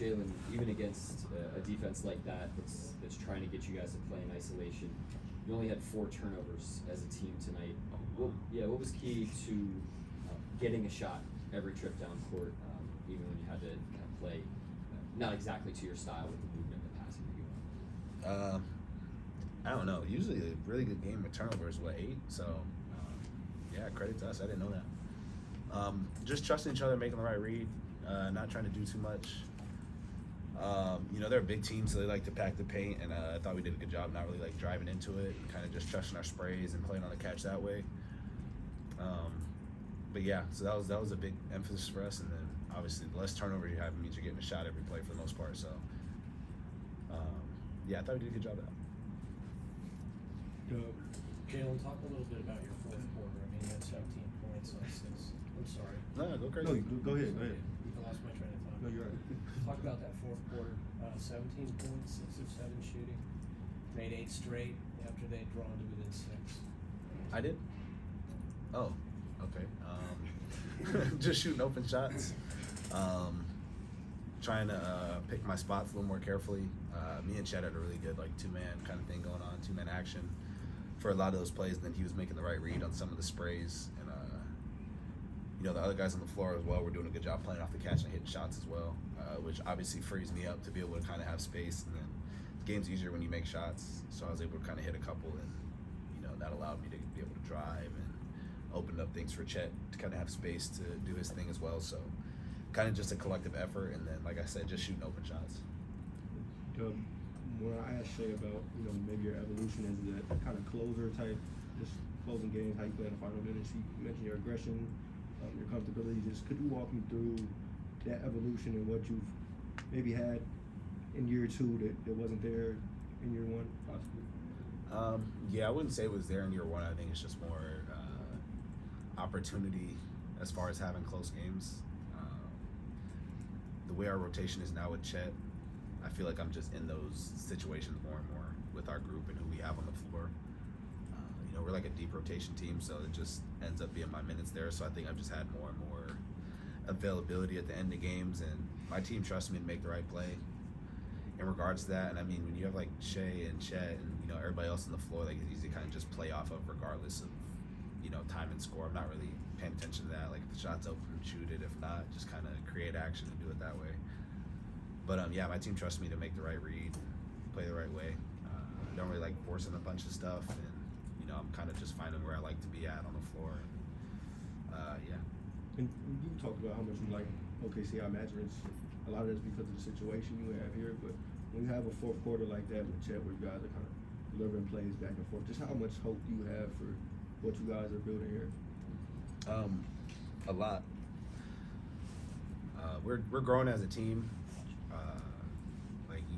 Jalen, even against a defense like that that's trying to get you guys to play in isolation, you only had 4 turnovers as a team tonight. What was key to getting a shot every trip down court, even when you had to kind of play not exactly to your style with the movement and the passing you're doing? I don't know. Usually a really good game with turnovers, 8? So, yeah, credit to us. I didn't know that. Just trusting each other, making the right read, not trying to do too much. They're a big team, so they like to pack the paint, and I thought we did a good job not really like driving into it and kind of just trusting our sprays and playing on the catch that way. But yeah, so that was a big emphasis for us, and then obviously the less turnovers you have means you're getting a shot every play for the most part. So yeah, I thought we did a good job of that. Jalen, talk a little bit about your fourth quarter. I mean, you had 17 points on 6. I'm sorry. No, go crazy. No, go ahead. I lost my train of thought. No, you're right. Talk about that fourth quarter. 17 points, 6 of 7 shooting. Made 8 straight after they'd drawn to within 6. I did? Oh, okay. Just shooting open shots. Trying to pick my spots a little more carefully. Me and Chet had a really good two-man kind of thing going on, 2-man action for a lot of those plays, and then he was making the right read on some of the sprays. And the other guys on the floor as well were doing a good job playing off the catch and hitting shots as well, which obviously frees me up to be able to kind of have space. And then the game's easier when you make shots, so I was able to kind of hit a couple, and that allowed me to be able to drive and opened up things for Chet to kind of have space to do his thing as well. So kind of just a collective effort, and then like I said, just shooting open shots. When I asked Shay about maybe your evolution as that kind of closer type, just closing games, how you play in the final minutes, you mentioned your aggression, your comfortability. Just could you walk me through that evolution and what you've maybe had in year 2 that wasn't there in year 1 possibly? Yeah, I wouldn't say it was there in year 1. I think it's just more opportunity as far as having close games. The way our rotation is now with Chet, I feel like I'm just in those situations more and more with our group and who we have on the floor. We're like a deep rotation team, so it just ends up being my minutes there. So I think I've just had more and more availability at the end of games, and my team trusts me to make the right play in regards to that. And I mean, when you have like Shay and Chet and everybody else on the floor, like it's easy to kind of just play off of regardless of time and score. I'm not really paying attention to that. Like if the shot's open, shoot it. If not, just kind of create action and do it that way. But yeah, my team trusts me to make the right read, play the right way. Don't really like forcing a bunch of stuff, and I'm kind of just finding where I like to be at on the floor. Yeah. And you talked about how much you like OKC. I imagine a lot of it's because of the situation you have here. But when you have a fourth quarter like that with Chet, where you guys are kind of delivering plays back and forth, just how much hope do you have for what you guys are building here? A lot. We're growing as a team.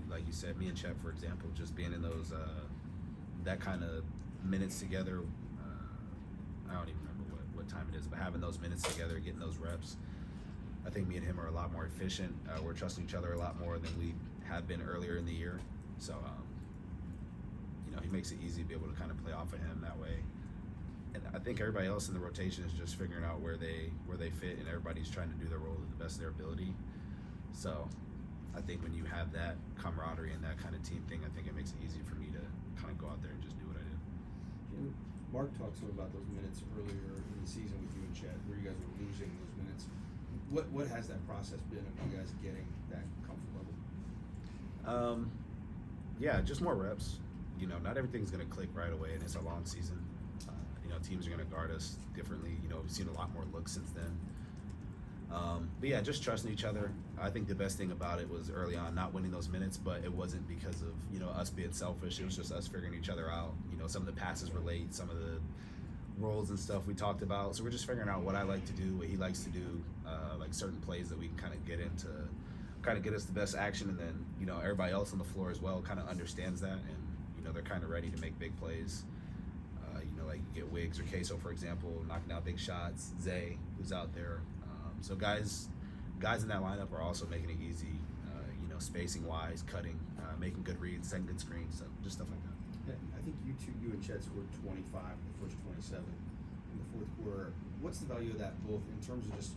Like you said, me and Chet, for example, just being in those that kind of minutes together. I don't even remember what time it is, but having those minutes together, getting those reps, I think me and him are a lot more efficient. We're trusting each other a lot more than we had been earlier in the year. So, he makes it easy to be able to kind of play off of him that way. And I think everybody else in the rotation is just figuring out where they fit, and everybody's trying to do their role to the best of their ability. So I think when you have that camaraderie and that kind of team thing, I think it makes it easy for me to kind of go out there and just do what I do. And Mark talked some about those minutes earlier in the season with you and Chad, where you guys were losing those minutes. What has that process been of you guys getting that comfort level? Yeah, just more reps. Not everything's going to click right away, and it's a long season. Teams are going to guard us differently. We've seen a lot more looks since then. But yeah, just trusting each other. I think the best thing about it was early on not winning those minutes, but it wasn't because of us being selfish. It was just us figuring each other out. Some of the passes were late, some of the roles and stuff we talked about. So we're just figuring out what I like to do, what he likes to do, like certain plays that we can kind of get into, kind of get us the best action, and then everybody else on the floor as well kind of understands that, and they're kind of ready to make big plays. Like you get Wiggs or Queso, for example, knocking out big shots. Zay, who's out there. So guys in that lineup are also making it easy, spacing wise, cutting, making good reads, setting good screens, so just stuff like that. I think you and Chet scored 25 in the first 27 in the fourth quarter. What's the value of that, both in terms of just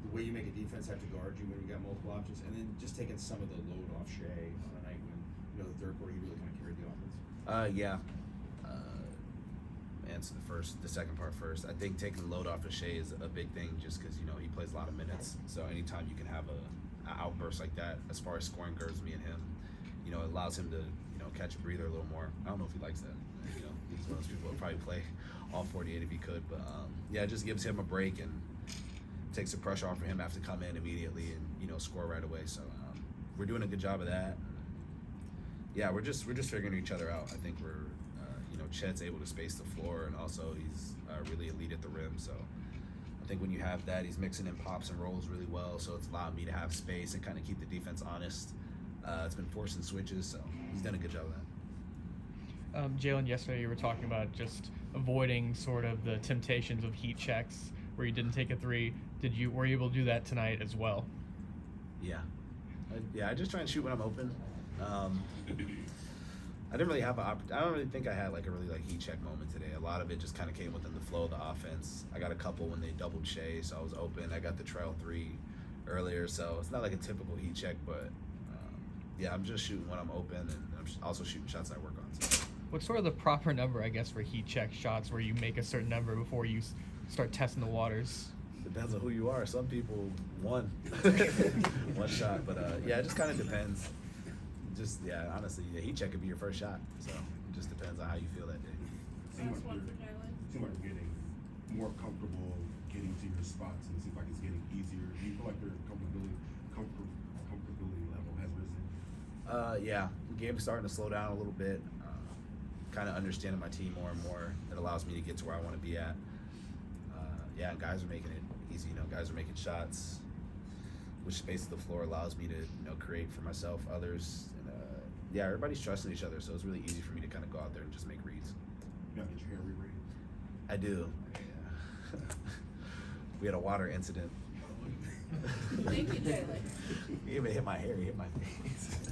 the the way you make a defense have to guard you when you got multiple options, and then just taking some of the load off Shea on a night when, you know, the third quarter he really kind of carried the offense. Yeah. Answer the second part first. I think taking the load off of Shea is a big thing, just because, you know, he plays a lot of minutes. So anytime you can have an outburst like that, as far as scoring curves, me and him, you know, it allows him to, you know, catch a breather a little more. I don't know if he likes that. You know, he's one of those people that would probably play all 48 if he could. But yeah, it just gives him a break and takes the pressure off for him to have to come in immediately and, you know, score right away. So we're doing a good job of that. Yeah, we're just figuring each other out. I think we're, you know, Chet's able to space the floor, and also he's really elite at the rim. So I think when you have that, he's mixing in pops and rolls really well. So it's allowed me to have space and kind of keep the defense honest. It's been forcing switches, so he's done a good job of that. Jalen, yesterday you were talking about just avoiding sort of the temptations of heat checks where you didn't take a three. Were you able to do that tonight as well? Yeah. I just try and shoot when I'm open. I didn't really have I don't really think I had like a really like heat check moment today. A lot of it just kind of came within the flow of the offense. I got a couple when they doubled Shea, so I was open. I got the trail three earlier, so it's not like a typical heat check, but yeah, I'm just shooting when I'm open, and I'm also shooting shots I work on. So. What's sort of the proper number, I guess, for heat check shots where you make a certain number before you start testing the waters? Depends on who you are. Some people one shot, but yeah, it just kind of depends. Just honestly, the heat check could be your first shot, so it just depends on how you feel that day. Seems like you're getting more comfortable getting to your spots, and it seems like it's getting easier. Do you feel like your comfortability level has risen? Yeah, the game's starting to slow down a little bit. Kind of understanding my team more and more. It allows me to get to where I want to be at. Yeah, guys are making it easy. You know, guys are making shots. Which space of the floor allows me to, you know, create for myself, others. And, yeah, everybody's trusting each other, so it's really easy for me to kind of go out there and just make reads. You gotta get your hair re-rated. I do. Yeah. We had a water incident. Thank you, Jalen. He even hit my hair. He hit my face.